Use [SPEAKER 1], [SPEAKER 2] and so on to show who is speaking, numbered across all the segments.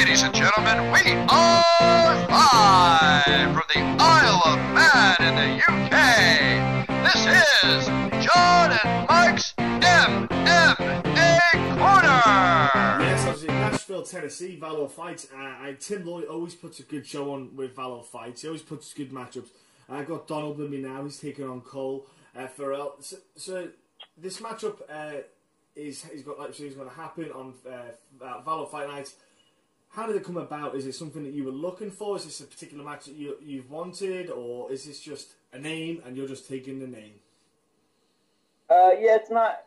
[SPEAKER 1] Ladies and gentlemen, we are live from the Isle of Man in the UK. This is John and Mike's MMA Corner.
[SPEAKER 2] Yes, I was in Nashville, Tennessee, Valor Fights. Tim Lloyd always puts a good show on with Valor Fights. He always puts good matchups. I've got Donald with me now. He's taking on Cole Ferrel. So this matchup he's going to happen on Valor Fight Nights. How did it come about? Is it something that you were looking for? Is this a particular match that you've wanted, or is this just a name and you're just taking the name?
[SPEAKER 3] Yeah, it's not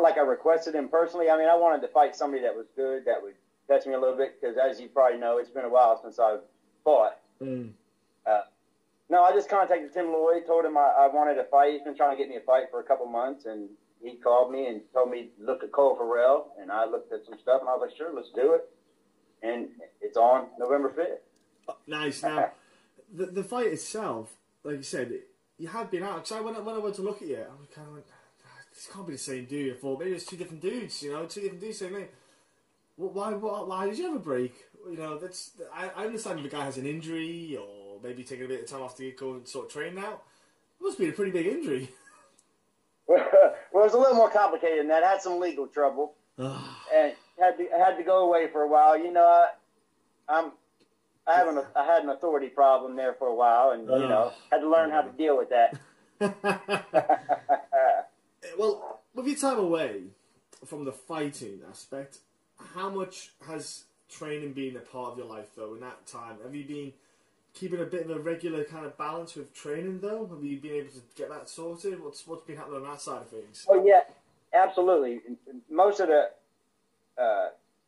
[SPEAKER 3] like I requested him personally. I mean, I wanted to fight somebody that was good, that would test me a little bit, because as you probably know, it's been a while since I've fought. No, I just contacted Tim Lloyd, told him I wanted a fight. He's been trying to get me a fight for a couple months, and he called me and told me to look at Cole Ferrel, and I looked at some stuff, and I was like, sure, let's do it. And it's on November 5th.
[SPEAKER 2] Nice. Now, the fight itself, like you said, you had been out. Because when I went to look at you, I was kind of like, this can't be the same dude. I thought maybe it's two different dudes, same name. Why did you have a break? You know, I understand if the guy has an injury or maybe taking a bit of time off to go and sort of train now. It must be a pretty big injury.
[SPEAKER 3] Well, it's a little more complicated than that. I had some legal trouble. And I had to go away for a while. You know, I had an authority problem there for a while, and you know, had to learn how to deal with that.
[SPEAKER 2] Well, with your time away from the fighting aspect, how much has training been a part of your life, though, in that time? Have you been keeping a bit of a regular kind of balance with training, though? Have you been able to get that sorted? What's been happening on that side of things?
[SPEAKER 3] Oh, yeah, absolutely. Most of the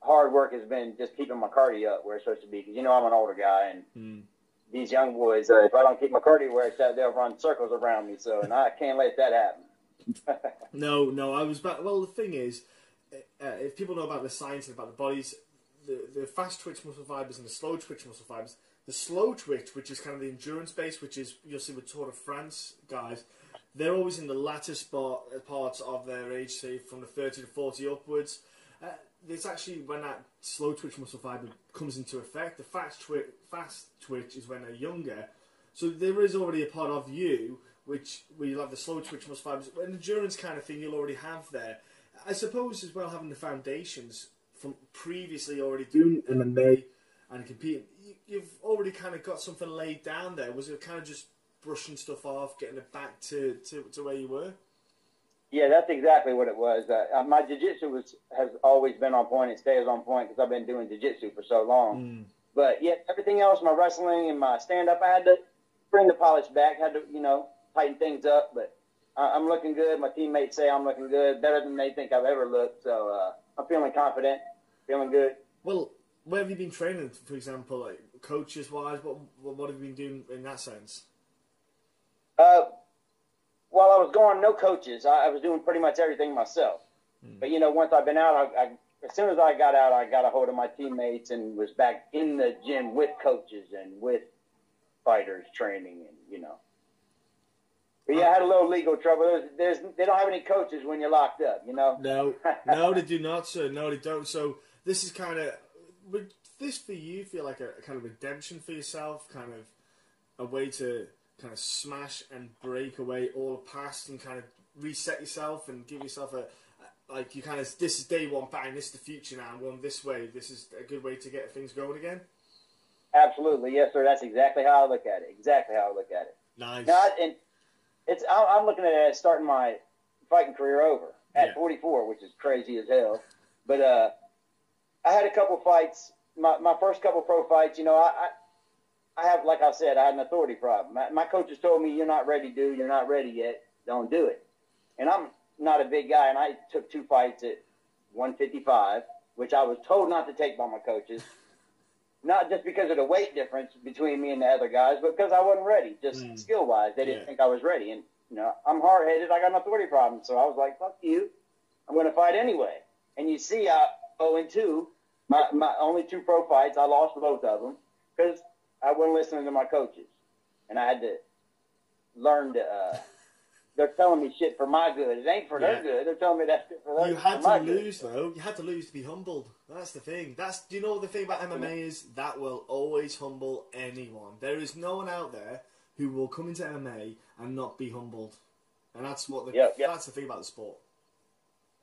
[SPEAKER 3] hard work has been just keeping my cardio up where it's supposed to be, because, you know, I'm an older guy, and these young boys, if I don't keep my cardio where it's at, they'll run circles around me, and I can't let that happen.
[SPEAKER 2] No, I was back. Well, the thing is, if people know about the science and about the bodies, the fast twitch muscle fibers and the slow twitch muscle fibers, the slow twitch, which is kind of the endurance base, which is, you'll see with Tour de France guys, they're always in the latter parts of their age, say from the 30 to 40 upwards. It's actually when that slow twitch muscle fiber comes into effect. The fast twitch is when they're younger. So there is already a part of you where you'll have the slow twitch muscle fibers. An endurance kind of thing you'll already have there. I suppose as well, having the foundations from previously already doing MMA and competing, you've already kind of got something laid down there. Was it kind of just brushing stuff off, getting it back to where you were?
[SPEAKER 3] Yeah, that's exactly what it was. My jiu-jitsu has always been on point. It stays on point because I've been doing jiu-jitsu for so long. But yeah, everything else, my wrestling and my stand-up, I had to bring the polish back, had to, you know, tighten things up. But I'm looking good. My teammates say I'm looking good, better than they think I've ever looked. So I'm feeling confident, feeling good.
[SPEAKER 2] Well, where have you been training, for example, like coaches-wise? What have you been doing in that sense?
[SPEAKER 3] While I was gone, no coaches. I was doing pretty much everything myself. But, you know, once I've been out, as soon as I got out, I got a hold of my teammates and was back in the gym with coaches and with fighters training, and, you know. But, yeah, I had a little legal trouble. They don't have any coaches when you're locked up, you know?
[SPEAKER 2] No, they do not, sir. No, they don't. So this is kind of, would this for you feel like a kind of redemption for yourself, kind of a way to kind of smash and break away all the past and kind of reset yourself and give yourself this is day one, bang, this is the future now, I'm going this way, this is a good way to get things going again?
[SPEAKER 3] Absolutely, yes, sir. That's exactly how I look at it.
[SPEAKER 2] Nice.
[SPEAKER 3] Now, and I'm looking at it as starting my fighting career over at 44, which is crazy as hell. But I had a couple fights, my first couple pro fights, you know, I have, like I said, I had an authority problem. My coaches told me, you're not ready, dude. You're not ready yet. Don't do it. And I'm not a big guy, and I took 2 fights at 155, which I was told not to take by my coaches. Not just because of the weight difference between me and the other guys, but because I wasn't ready, just skill-wise. They didn't think I was ready. And, you know, I'm hard-headed. I got an authority problem. So I was like, fuck you. I'm going to fight anyway. And you see, I 0-2. My only 2 pro fights, I lost both of them because I wasn't listening to my coaches, and I had to learn to they're telling me shit for my good. It ain't for their good. They're telling me that shit for their
[SPEAKER 2] You had
[SPEAKER 3] for
[SPEAKER 2] to
[SPEAKER 3] my
[SPEAKER 2] lose,
[SPEAKER 3] good.
[SPEAKER 2] though. You had to lose to be humbled. That's the thing. Do you know what the thing about MMA is? That will always humble anyone. There is no one out there who will come into MMA and not be humbled. And that's that's the thing about the sport.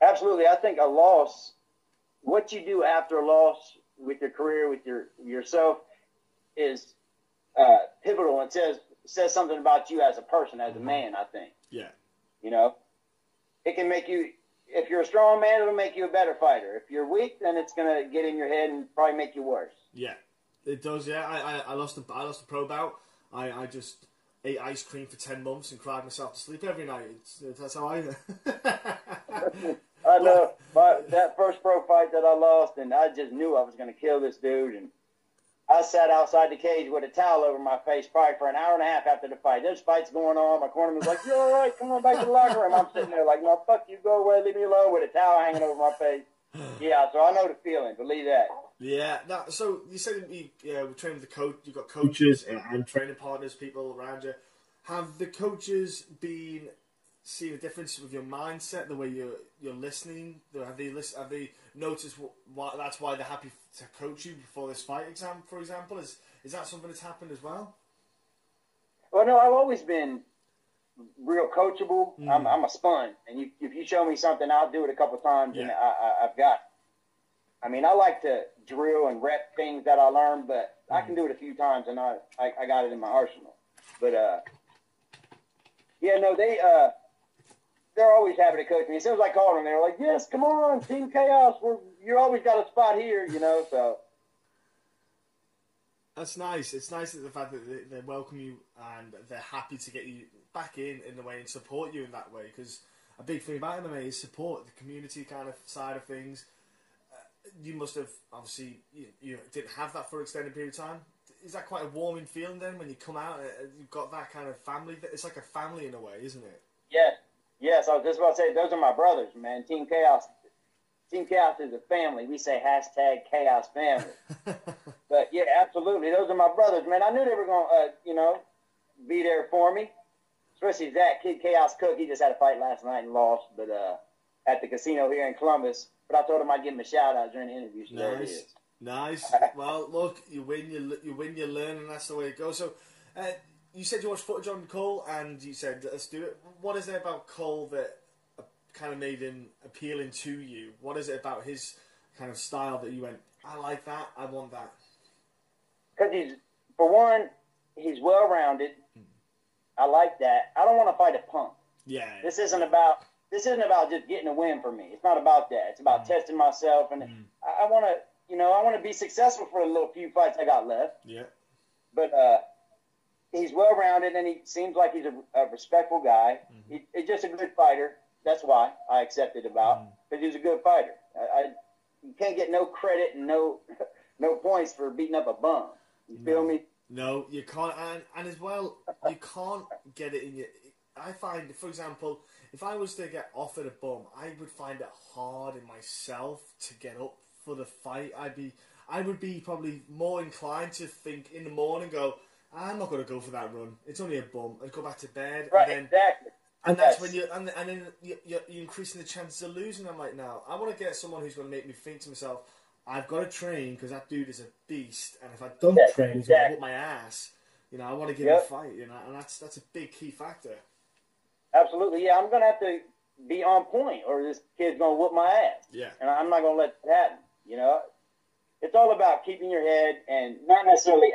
[SPEAKER 3] Absolutely. I think a loss, what you do after a loss with your career, with yourself, is pivotal and says something about you as a person, as a man, I think.
[SPEAKER 2] Yeah.
[SPEAKER 3] You know? It can make you, if you're a strong man, it'll make you a better fighter. If you're weak, then it's going to get in your head and probably make you worse.
[SPEAKER 2] Yeah. It does, yeah. I lost a pro bout. I just ate ice cream for 10 months and cried myself to sleep every night. That's how I...
[SPEAKER 3] I know. But that first pro fight that I lost, and I just knew I was going to kill this dude, and I sat outside the cage with a towel over my face probably for an hour and a half after the fight. There's fights going on. My cornerman's like, "You all right? Come on back to the locker room." I'm sitting there like, "No, fuck you. Go away. Leave me alone," with a towel hanging over my face. Yeah, so I know the feeling. Believe that.
[SPEAKER 2] Yeah. So you said we trained with the coach. You've got coaches and training partners, people around you. Have the coaches been seeing a difference with your mindset, the way you're listening? Have they noticed that's why they're happy to coach you before this fight exam, for example? Is that something that's happened as well?
[SPEAKER 3] Well, no, I've always been real coachable. I'm a sponge, and if you show me something, I'll do it a couple times, and I've got. I mean, I like to drill and rep things that I learned, but I can do it a few times, and I got it in my arsenal. But they're always happy to coach me. As soon as I called them, they were like, "Yes, come on, Team Chaos. You always got a spot here," you know. So
[SPEAKER 2] that's nice. It's nice that the fact that they welcome you and they're happy to get you back in the way and support you in that way. Because a big thing about MMA is support, the community kind of side of things. You must have obviously you didn't have that for an extended period of time. Is that quite a warming feeling then when you come out? You've got that kind of family. It's like a family in a way, isn't it?
[SPEAKER 3] Yeah. Yes, I was just about to say, those are my brothers, man. Team Chaos is a family. We say #Chaos family. But yeah, absolutely, those are my brothers, man. I knew they were going to, be there for me. Especially that kid, Chaos Cook. He just had a fight last night and lost, but at the casino here in Columbus. But I told him I'd give him a shout out during the interview. So there it is.
[SPEAKER 2] Nice. Well, look, you win, you learn, and that's the way it goes. So. You said you watched footage on Cole, and you said, let's do it. What is it about Cole that kind of made him appealing to you? What is it about his kind of style that you went, I like that, I want that?
[SPEAKER 3] Because for one, he's well-rounded. I like that. I don't want to fight a punk.
[SPEAKER 2] Yeah.
[SPEAKER 3] This isn't about just getting a win for me. It's not about that. It's about testing myself, and I want to be successful for the little few fights I got left.
[SPEAKER 2] Yeah.
[SPEAKER 3] But he's well-rounded, and he seems like he's a respectful guy. He's just a good fighter. That's why I accepted because he's a good fighter. You can't get no credit and no points for beating up a bum. You feel me?
[SPEAKER 2] No, you can't. And as well, you can't get it in your... I find, for example, if I was to get offered a bum, I would find it hard in myself to get up for the fight. I would be probably more inclined to think in the morning, go, I'm not going to go for that run. It's only a bum. And go back to bed.
[SPEAKER 3] Right,
[SPEAKER 2] and then,
[SPEAKER 3] exactly.
[SPEAKER 2] And that's when and then you're increasing the chances of losing. I'm like, no, I want to get someone who's going to make me think to myself, I've got to train because that dude is a beast. And if I don't train, he's going to whip my ass. I want to give him a fight. And that's a big key factor.
[SPEAKER 3] Absolutely, yeah. I'm going to have to be on point, or this kid's going to whoop my ass.
[SPEAKER 2] Yeah.
[SPEAKER 3] And I'm not going to let that happen. It's all about keeping your head and not necessarily.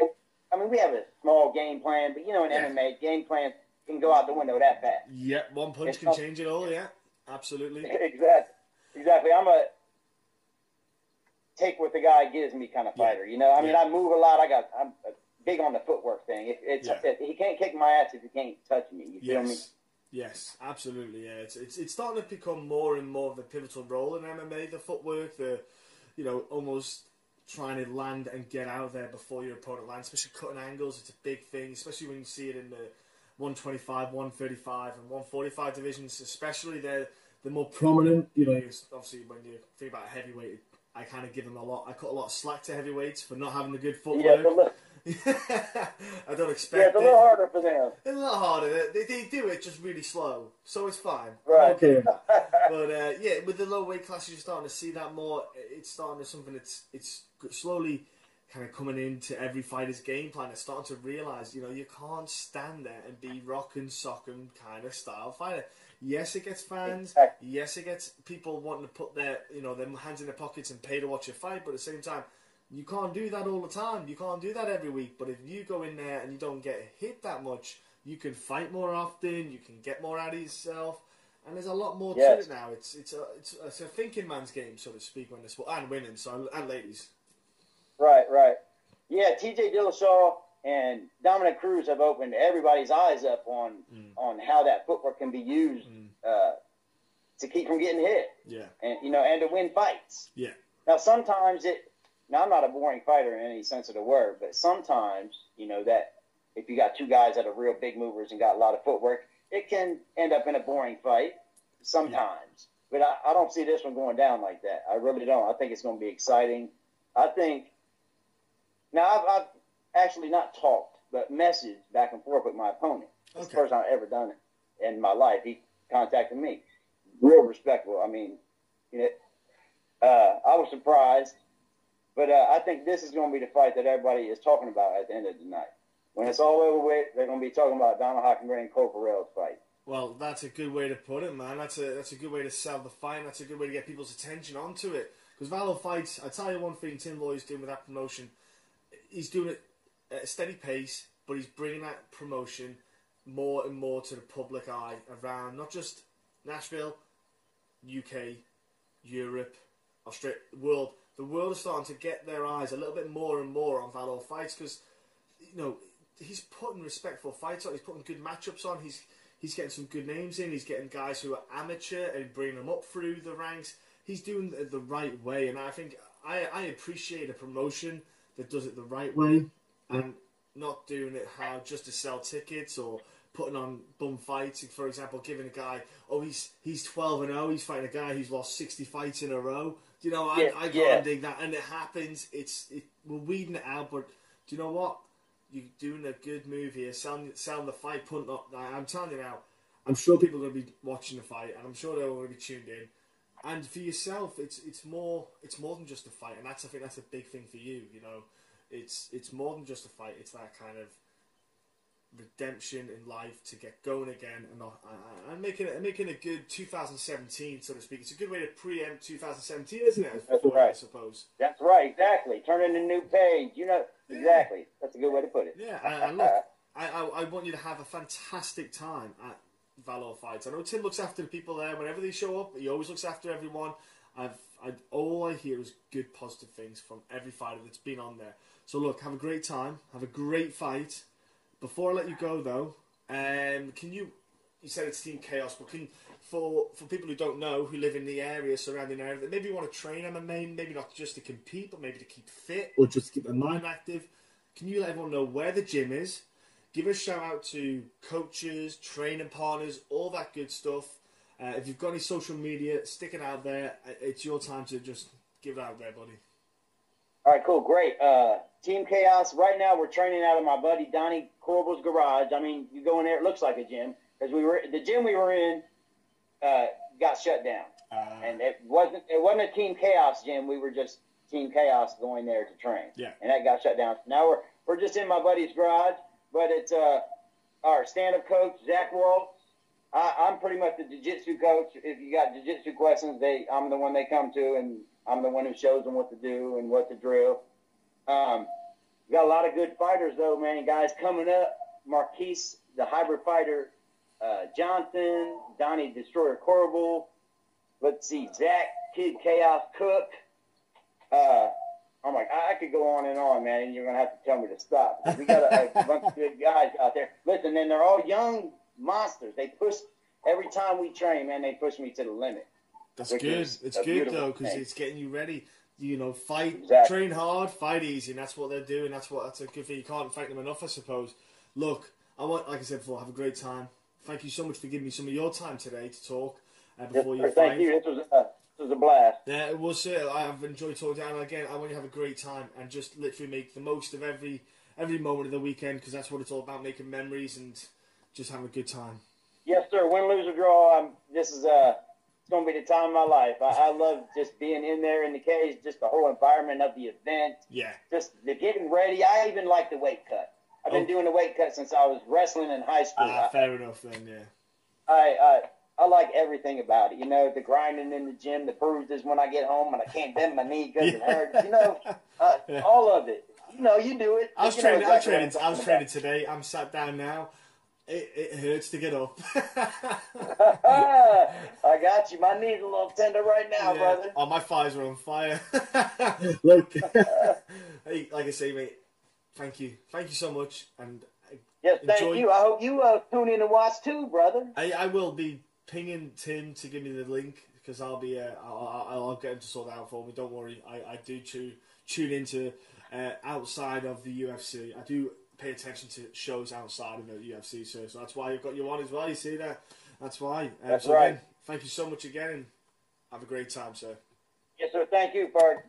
[SPEAKER 3] I mean, we have a small game plan, but in MMA, game plans can go out the window that fast.
[SPEAKER 2] Yeah, one punch can change it all. Yeah, absolutely.
[SPEAKER 3] Exactly. I'm a take what the guy gives me kind of fighter. I mean, I move a lot. I'm big on the footwork thing. He can't kick my ass if he can't touch me. You feel me?
[SPEAKER 2] Yes, absolutely. Yeah, it's starting to become more and more of a pivotal role in MMA. The footwork, almost trying to land and get out there before your opponent lands, especially cutting angles. It's a big thing, especially when you see it in the 125, 135, and 145 divisions. Especially they're more prominent. Obviously when you think about heavyweight, I kind of give them a lot. I cut a lot of slack to heavyweights for not having the good footwork. I don't expect
[SPEAKER 3] Yeah, it's a little harder for them.
[SPEAKER 2] It's a lot harder. They do it just really slow, so it's fine.
[SPEAKER 3] Right.
[SPEAKER 2] Okay. But yeah, with the low weight classes, you're starting to see that more. It's starting to something it's slowly kind of coming into every fighter's game plan. They're starting to realise, you know, you can't stand there and be rock and sock and kind of style fighter. Yes, it gets fans. Yes, it gets people wanting to put their, you know, their hands in their pockets and pay to watch a fight. But at the same time, you can't do that all the time. You can't do that every week. But if you go in there and you don't get hit that much, you can fight more often. You can get more out of yourself. And there's a lot more to it now. It's a thinking man's game, so to speak, when the sport and women, and ladies.
[SPEAKER 3] Right. Yeah, T.J. Dillashaw and Dominic Cruz have opened everybody's eyes up on how that footwork can be used to keep from getting hit.
[SPEAKER 2] Yeah.
[SPEAKER 3] And and to win fights.
[SPEAKER 2] Yeah.
[SPEAKER 3] Now sometimes I'm not a boring fighter in any sense of the word, but sometimes that if you got two guys that are real big movers and got a lot of footwork, it can end up in a boring fight sometimes. Yeah. But I don't see this one going down like that. I really don't. I think it's going to be exciting. I think. Now, I've actually not talked, but messaged back and forth with my opponent. It's the first time I've ever done it in my life. He contacted me. Real respectful. I mean, I was surprised. But I think this is going to be the fight that everybody is talking about at the end of the night. When it's all over with, they're going to be talking about Donald Hockenberry and Cole Ferrel's fight.
[SPEAKER 2] Well, that's a good way to put it, man. That's a good way to sell the fight. That's a good way to get people's attention onto it. Because Valor Fights, I tell you one thing Tim Lloyd's doing with that promotion, he's doing it at a steady pace, but he's bringing that promotion more and more to the public eye around not just Nashville, UK, Europe, Australia, world. The world is starting to get their eyes a little bit more and more on Valor Fights because, he's putting respectful fights on. He's putting good matchups on. He's getting some good names in. He's getting guys who are amateur and bringing them up through the ranks. He's doing it the right way, and I think I appreciate a promotion that does it the right way and not doing it just to sell tickets or putting on bum fights. For example, giving a guy, he's 12-0, he's fighting a guy who's lost 60 fights in a row. I can't dig that, and it happens. We're weeding it out, but do you know what? You're doing a good move here, selling the fight, putting up. I'm telling you now, I'm sure people are going to be watching the fight, and I'm sure they're going to be tuned in. And for yourself, it's more than just a fight, and I think that's a big thing for you. It's more than just a fight. It's that kind of redemption in life to get going again, and making a good 2017, so to speak. It's a good way to preempt 2017, isn't it?
[SPEAKER 3] That's right. I
[SPEAKER 2] suppose.
[SPEAKER 3] That's right. Exactly. Turning a new page. Exactly. That's a good way to put it.
[SPEAKER 2] Yeah. And look, I want you to have a fantastic time at Valor Fights. I know Tim looks after the people there. Whenever they show up, he always looks after everyone. All I hear is good, positive things from every fighter that's been on there. So look, have a great time. Have a great fight. Before I let you go, though, can you said it's Team Chaos, but for people who don't know, who live in the area, surrounding area, that maybe want to train MMA, maybe not just to compete, but maybe to keep fit or just to keep their mind active, can you let everyone know where the gym is? Give a shout out to coaches, training partners, all that good stuff. If you've got any social media, stick it out there. It's your time to just give it out there, buddy.
[SPEAKER 3] All right, cool, great. Team Chaos, right now we're training out of my buddy Donnie Corbell's garage. I mean, you go in there, it looks like a gym. Because the gym we were in got shut down. And it wasn't a Team Chaos gym. We were just Team Chaos going there to train. Yeah. And that got shut down. Now we're just in my buddy's garage, but it's our stand-up coach, Zach Waltz. I'm pretty much the jiu-jitsu coach. If you got jiu-jitsu questions, I'm the one they come to, and I'm the one who shows them what to do and what to drill. We got a lot of good fighters, though, man. Guys coming up, Marquise, the hybrid fighter, Johnson, Donnie Destroyer Corbell. Let's see, Zach, Kid Chaos Cook. I'm like, I could go on and on, man, and you're going to have to tell me to stop. We got a bunch of good guys out there. Listen, and they're all young monsters. They push, every time we train, man, they push me to the limit.
[SPEAKER 2] That's good. It's good, though, because it's getting you ready. Fight, train hard, fight easy, and that's what they're doing. That's a good thing. You can't thank them enough, I suppose. Look, like I said before, have a great time. Thank you so much for giving me some of your time today to talk before your fight.
[SPEAKER 3] Thank you. This was a blast.
[SPEAKER 2] Yeah, it was. I've enjoyed talking to you. And again, I want you to have a great time and just literally make the most of every every moment of the weekend, because that's what it's all about, making memories and just having a good time.
[SPEAKER 3] Yes, sir. Win, lose, or draw. This is it's going to be the time of my life. I love just being in there in the cage, just the whole environment of the event.
[SPEAKER 2] Yeah.
[SPEAKER 3] Just the getting ready. I even like the weight cut. I've been doing the weight cut since I was wrestling in high school.
[SPEAKER 2] Fair enough then, yeah.
[SPEAKER 3] I like everything about it. You know, the grinding in the gym, the bruises when I get home and I can't bend my knee because it hurts. You know, all of it. You know, you do it.
[SPEAKER 2] I was training today. I'm sat down now. It hurts to get up.
[SPEAKER 3] I got you. My knee's a little tender right now, brother.
[SPEAKER 2] Oh, my thighs are on fire. Look, hey, like I say, mate, thank you so much, and
[SPEAKER 3] yes, thank you. I hope you tune in and watch too, brother.
[SPEAKER 2] I will be pinging Tim to give me the link, because I'll be I'll get him to sort that out for me. Don't worry. I do tune into outside of the UFC. I do pay attention to shows outside of the UFC, so that's why I've got you on as well. You see that? That's why.
[SPEAKER 3] That's right.
[SPEAKER 2] Again, thank you so much again, and have a great time, sir.
[SPEAKER 3] Yes, sir. Thank you, Bart.